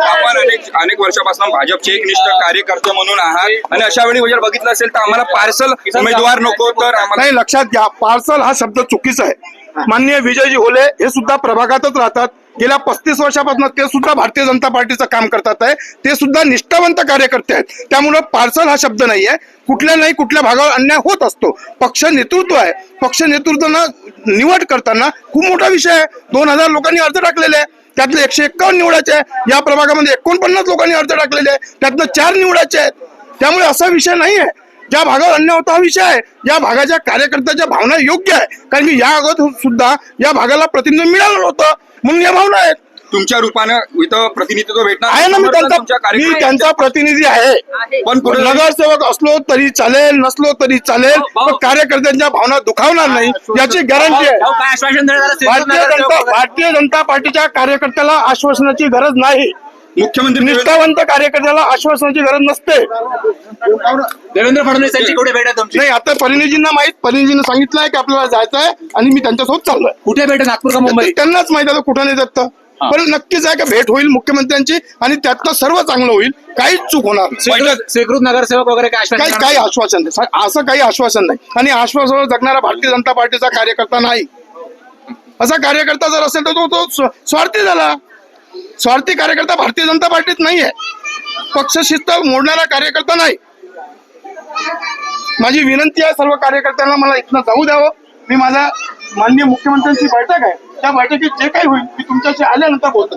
आपण अनेक वर्षापासून भाजपचे एकनिष्ठ कार्यकर्ते म्हणून आहात आणि अशा वेळी जर बघितलं असेल तर आम्हाला पार्सल उमेदवार नको तर आम्हाला नाही, लक्षात घ्या, पार्सल हा शब्द चुकीचा आहे. माननीय विजयजी होले हे सुद्धा प्रभागातच राहतात. गेल्या 35 वर्षापासून ते सुद्धा भारतीय जनता पार्टीचं काम करतात आहे. ते सुद्धा निष्ठावंत कार्यकर्ते आहेत. त्यामुळे पार्सल हा शब्द नाहीये. कुठल्या भागावर अन्याय होत असतो. पक्ष नेतृत्व आहे. पक्ष नेतृत्वानं निवड करताना खूप मोठा विषय आहे. 2000 लोकांनी अर्ज टाकलेले आहे. त्यातले 151 निवडायचे आहे. या प्रभागामध्ये 49 लोकांनी अर्ज टाकलेले आहे. त्यातनं 4 निवडायचे आहेत. त्यामुळे असा विषय नाही आहे. ज्या भागावर अन्याय होता हा विषय आहे. या भागाच्या कार्यकर्त्याच्या भावना योग्य आहे. कारण की या अगोदर सुद्धा या भागाला प्रतिनिधित्व मिळालं नव्हतं म्हणून या भावना आहेत. तुमच्या रूपानं इथं प्रतिनिधित्व भेटणार आहे ना. मी त्यांचा प्रतिनिधी आहे. पण नगरसेवक असलो तरी चालेल, नसलो तरी चालेल, पण कार्यकर्त्यांच्या भावना दुखावणार नाही याची गॅरंटी आहे. भारतीय जनता पार्टीच्या कार्यकर्त्याला आश्वासनाची गरज नाही. मुख्यमंत्री निष्ठावंत कार्यकर्त्याला आश्वासनाची गरज नसते. देवेंद्र फडणवीस यांची कुठे भेट आहे तुमची? नाही, आता परिणीजींना माहित, परिणीजींना सांगितलं आहे की आपल्याला जायचं आहे आणि मी त्यांच्यासोबत चाललोय. कुठे भेट आहे, नागपूर का मुंबई? त्यांनाच माहित आहे कुठं नाही जात. पण नक्कीच आहे की भेट होईल मुख्यमंत्र्यांची आणि त्यातनं सर्व चांगलं होईल. काहीच चूक होणार नाही. स्वीकृत नगरसेवक वगैरे काय आश्वासन? काही आश्वासन नाही. असं काही आश्वासन नाही. आणि आश्वासनावर जगणारा भारतीय जनता पार्टीचा कार्यकर्ता नाही. असा कार्यकर्ता जर असेल तर तो स्वार्थी झाला. स्वार्थी कार्यकर्ता भारतीय जनता पार्टीत नाहीये. पक्ष शिस्त मोडणारा कार्यकर्ता नाही. माझी विनंती आहे सर्व कार्यकर्त्यांना, मला इथनं जाऊ द्यावं. मी माझ्या माननीय मुख्यमंत्र्यांची बैठक आहे, त्या बैठकीत जे काही होईल मी तुमच्याशी आल्यानंतर बोलतो.